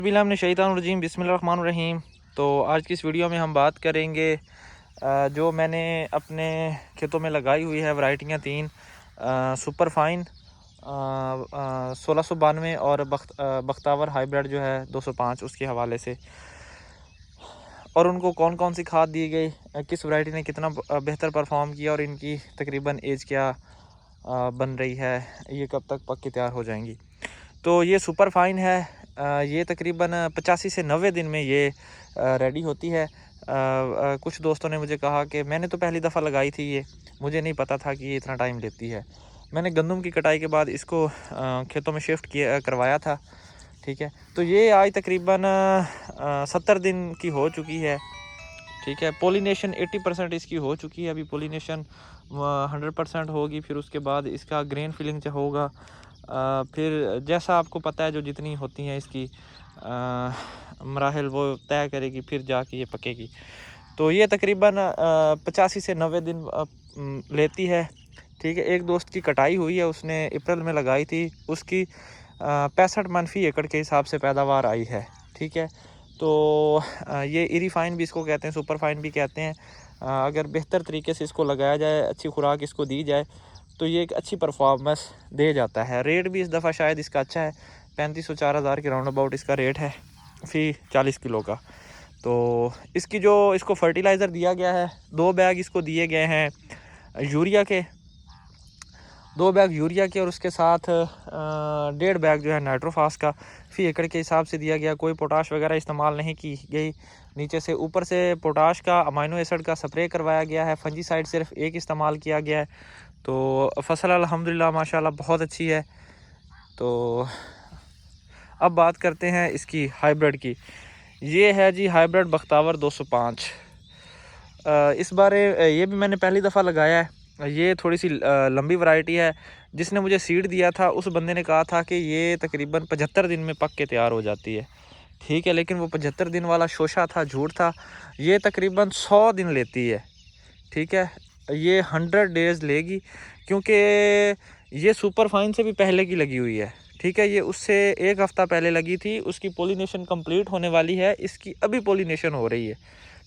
बिस्मिल्लाहिर्रहमानिर्रहीम बिस्मिल्लाहिर्रहमानिर्रहीम। तो आज की इस वीडियो में हम बात करेंगे जो मैंने अपने खेतों में लगाई हुई है वैरायटियाँ तीन सुपर फाइन 1692 और बख्तावर हाइब्रिड जो है 205 उसके हवाले से, और उनको कौन कौन सी खाद दी गई, किस वैरायटी ने कितना बेहतर परफॉर्म किया और इनकी तकरीबन एज क्या बन रही है, ये कब तक पक के तैयार हो जाएंगी। तो ये सुपर फाइन है, ये तकरीबन 85 से 90 दिन में ये रेडी होती है। कुछ दोस्तों ने मुझे कहा कि मैंने तो पहली दफ़ा लगाई थी, ये मुझे नहीं पता था कि ये इतना टाइम लेती है। मैंने गंदम की कटाई के बाद इसको खेतों में शिफ्ट किया करवाया था, ठीक है। तो ये आज तकरीबन 70 दिन की हो चुकी है, ठीक है। पोलिनेशन 80% इसकी हो चुकी है, अभी पोलिनेशन 100% होगी। फिर उसके बाद इसका ग्रेन फिलिंग होगा, फिर जैसा आपको पता है जो जितनी होती हैं इसकी मराहल वो तय करेगी, फिर जाके ये पकेगी। तो ये तकरीबन 85 से 90 दिन लेती है, ठीक है। एक दोस्त की कटाई हुई है, उसने अप्रैल में लगाई थी, उसकी 65 मन फी एकड़ के हिसाब से पैदावार आई है, ठीक है। तो ये इरी फाइन भी इसको कहते हैं, सुपर फाइन भी कहते हैं। अगर बेहतर तरीके से इसको लगाया जाए, अच्छी खुराक इसको दी जाए, तो ये एक अच्छी परफॉर्मेंस दे जाता है। रेट भी इस दफ़ा शायद इसका अच्छा है, 3500 4000 के राउंड अबाउट इसका रेट है फी 40 किलो का। तो इसकी जो इसको फर्टिलाइज़र दिया गया है, 2 बैग इसको दिए गए हैं यूरिया के, 2 बैग यूरिया के, और उसके साथ 1.5 बैग जो है नाइट्रोफास का फी एकड़ के हिसाब से दिया गया। कोई पोटाश वगैरह इस्तेमाल नहीं की गई नीचे से। ऊपर से पोटाश का अमाइनो एसिड का स्प्रे करवाया गया है। फंजीसाइड सिर्फ एक इस्तेमाल किया गया है। तो फसल अल्हम्दुलिल्लाह माशाल्लाह बहुत अच्छी है। तो अब बात करते हैं इसकी हाइब्रिड की। ये है जी हाइब्रिड बख्तावर 205। इस बारे ये भी मैंने पहली दफ़ा लगाया है। ये थोड़ी सी लंबी वैरायटी है। जिसने मुझे सीड दिया था उस बंदे ने कहा था कि ये तकरीबन 75 दिन में पक के तैयार हो जाती है, ठीक है। लेकिन वो 75 दिन वाला शोशा था, झूठ था। ये तकरीबन 100 दिन लेती है, ठीक है। ये 100 डेज़ लेगी, क्योंकि ये सुपर फाइन से भी पहले की लगी हुई है, ठीक है। ये उससे 1 हफ़्ता पहले लगी थी। उसकी पोलिनेशन कंप्लीट होने वाली है, इसकी अभी पोलिनेशन हो रही है,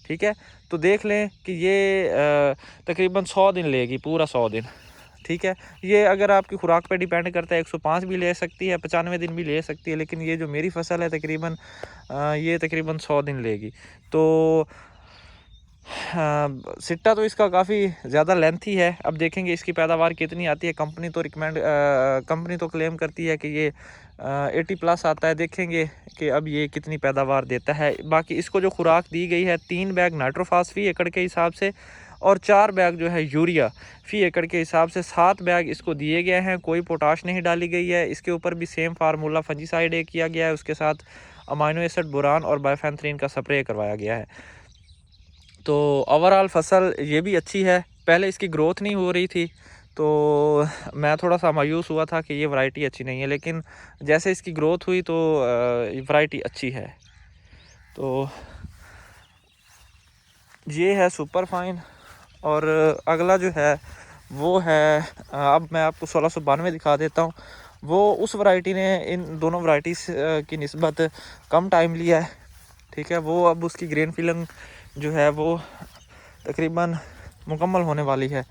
ठीक है। तो देख लें कि ये तकरीबन 100 दिन लेगी, पूरा 100 दिन, ठीक है। ये अगर आपकी खुराक पे डिपेंड करता है, 105 भी ले सकती है, 95 दिन भी ले सकती है। लेकिन ये जो मेरी फसल है तकरीबन ये तकरीबन 100 दिन लेगी। तो सिट्टा तो इसका काफ़ी ज़्यादा लेंथी है। अब देखेंगे इसकी पैदावार कितनी आती है। कंपनी तो क्लेम करती है कि ये 80+ आता है। देखेंगे कि अब ये कितनी पैदावार देता है। बाकी इसको जो खुराक दी गई है, 3 बैग नाइट्रोफास फी एकड़ के हिसाब से और 4 बैग जो है यूरिया फी एकड़ के हिसाब से, 7 बैग इसको दिए गए हैं। कोई पोटाश नहीं डाली गई है। इसके ऊपर भी सेम फार्मूला फंजीसाइड किया गया है, उसके साथ अमाइनो एसिड, बोरान और बायफेंथ्रीन का स्प्रे करवाया गया है। तो ओवरऑल फसल ये भी अच्छी है। पहले इसकी ग्रोथ नहीं हो रही थी, तो मैं थोड़ा सा मायूस हुआ था कि ये वैरायटी अच्छी नहीं है। लेकिन जैसे इसकी ग्रोथ हुई तो वैरायटी अच्छी है। तो ये है सुपर फाइन। और अगला जो है वो है, अब मैं आपको 1692 दिखा देता हूँ। वो उस वैरायटी ने इन दोनों वैरायटीज़ की निस्बत कम टाइम लिया है, ठीक है। वो अब उसकी ग्रेन फिलिंग जो है वो तकरीबन मुकम्मल होने वाली है।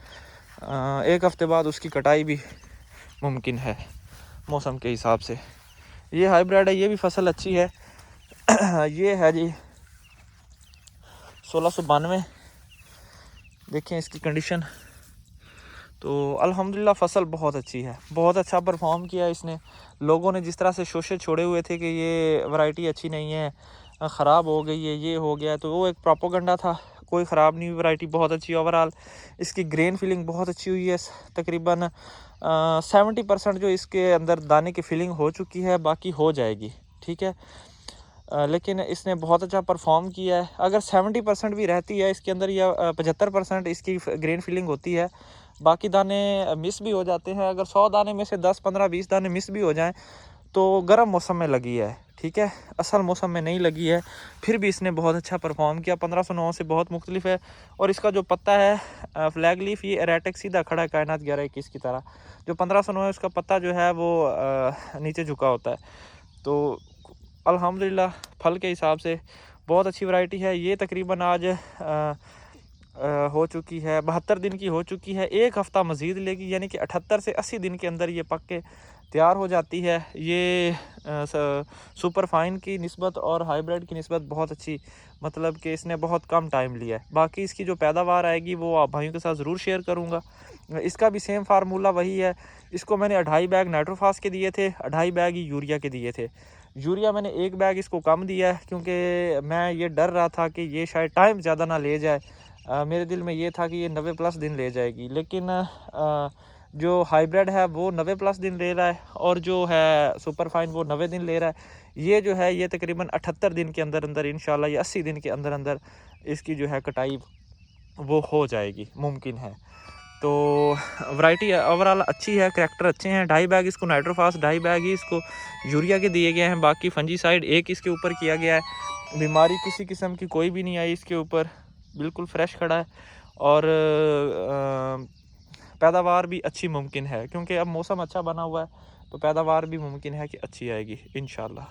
1 हफ़्ते बाद उसकी कटाई भी मुमकिन है मौसम के हिसाब से। ये हाइब्रिड है, ये भी फसल अच्छी है। ये है जी 1692। देखें इसकी कंडीशन। तो अल्हम्दुलिल्लाह फसल बहुत अच्छी है, बहुत अच्छा परफॉर्म किया इसने। लोगों ने जिस तरह से शोशे छोड़े हुए थे कि ये वैरायटी अच्छी नहीं है, ख़राब हो गई है, ये हो गया, तो वो एक प्रोपोगंडा था। कोई ख़राब नहीं हुई, वैरायटी बहुत अच्छी। ओवरऑल इसकी ग्रेन फिलिंग बहुत अच्छी हुई है। तकरीबन 70% जो इसके अंदर दाने की फिलिंग हो चुकी है, बाकी हो जाएगी, ठीक है। लेकिन इसने बहुत अच्छा परफॉर्म किया है। अगर 70% भी रहती है इसके अंदर, या 75% इसकी ग्रेन फिलिंग होती है, बाकी दाने मिस भी हो जाते हैं। अगर 100 दाने में से 10 15 20 दाने मिस भी हो जाएं तो गर्म मौसम में लगी है, ठीक है, असल मौसम में नहीं लगी है। फिर भी इसने बहुत अच्छा परफॉर्म किया। 1509 से बहुत मुख्तलिफ है। और इसका जो पत्ता है फ्लैग लीफ, ये एरेटिक सीधा खड़ा है कायनात 1121 की तरह। जो 1509 है उसका पत्ता जो है वो नीचे झुका होता है। तो अल्हम्दुलिल्लाह फल के हिसाब से बहुत अच्छी वैरायटी है। ये तकरीबन आज हो चुकी है 72 दिन की हो चुकी है। एक हफ़्ता मज़ीद लेगी, यानी कि 78 से 80 दिन के अंदर ये पक के तैयार हो जाती है। ये सुपर फाइन की निस्बत और हाइब्रिड की निस्बत बहुत अच्छी, मतलब कि इसने बहुत कम टाइम लिया है। बाकी इसकी जो पैदावार आएगी वो आप भाइयों के साथ ज़रूर शेयर करूँगा। इसका भी सेम फार्मूला वही है। इसको मैंने 2.5 बैग नाइट्रोफास के दिए थे, 2.5 बैग ही यूरिया के दिए थे। यूरिया मैंने 1 बैग इसको कम दिया है, क्योंकि मैं ये डर रहा था कि ये शायद टाइम ज़्यादा ना ले जाए। मेरे दिल में ये था कि ये 90+ दिन ले जाएगी, लेकिन जो हाइब्रिड है वो 90+ दिन ले रहा है, और जो है सुपर फाइन वो 90 दिन ले रहा है। ये जो है ये तकरीबन 78 दिन के अंदर अंदर इंशाल्लाह, ये 80 दिन के अंदर अंदर इसकी जो है कटाई वो हो जाएगी, मुमकिन है। तो वैरायटी ओवरऑल अच्छी है, करैक्टर अच्छे हैं। 2.5 बैग इसको नाइट्रोफास, 2.5 बैग ही इसको यूरिया के दिए गए हैं। बाकी फंजीसाइड एक इसके ऊपर किया गया है। बीमारी किसी किस्म की कोई भी नहीं आई इसके ऊपर, बिल्कुल फ्रेश खड़ा है। और पैदावार भी अच्छी मुमकिन है, क्योंकि अब मौसम अच्छा बना हुआ है, तो पैदावार भी मुमकिन है कि अच्छी आएगी इंशाल्लाह।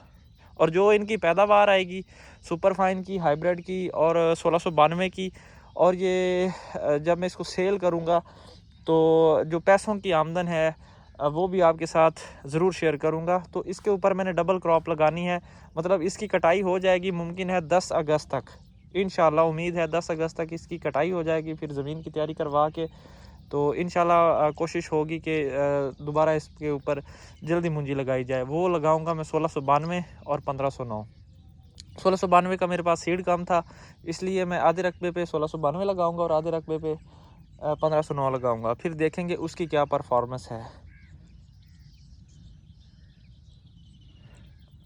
और जो इनकी पैदावार आएगी सुपर फाइन की, हाइब्रिड की और 1692 की, और ये जब मैं इसको सेल करूँगा तो जो पैसों की आमदन है वो भी आपके साथ ज़रूर शेयर करूँगा। तो इसके ऊपर मैंने डबल क्रॉप लगानी है, मतलब इसकी कटाई हो जाएगी मुमकिन है 10 अगस्त तक इंशाल्लाह। उम्मीद है 10 अगस्त तक इसकी कटाई हो जाएगी, फिर ज़मीन की तैयारी करवा के तो इंशाल्लाह कोशिश होगी कि दोबारा इसके ऊपर जल्दी मुंजी लगाई जाए। वो लगाऊंगा मैं 1692 और 1509। 1692 का मेरे पास सीड कम था, इसलिए मैं आधे रकबे पे 1692 लगाऊंगा और आधे रकबे पे 1509 लगाऊंगा। फिर देखेंगे उसकी क्या परफॉर्मेंस है।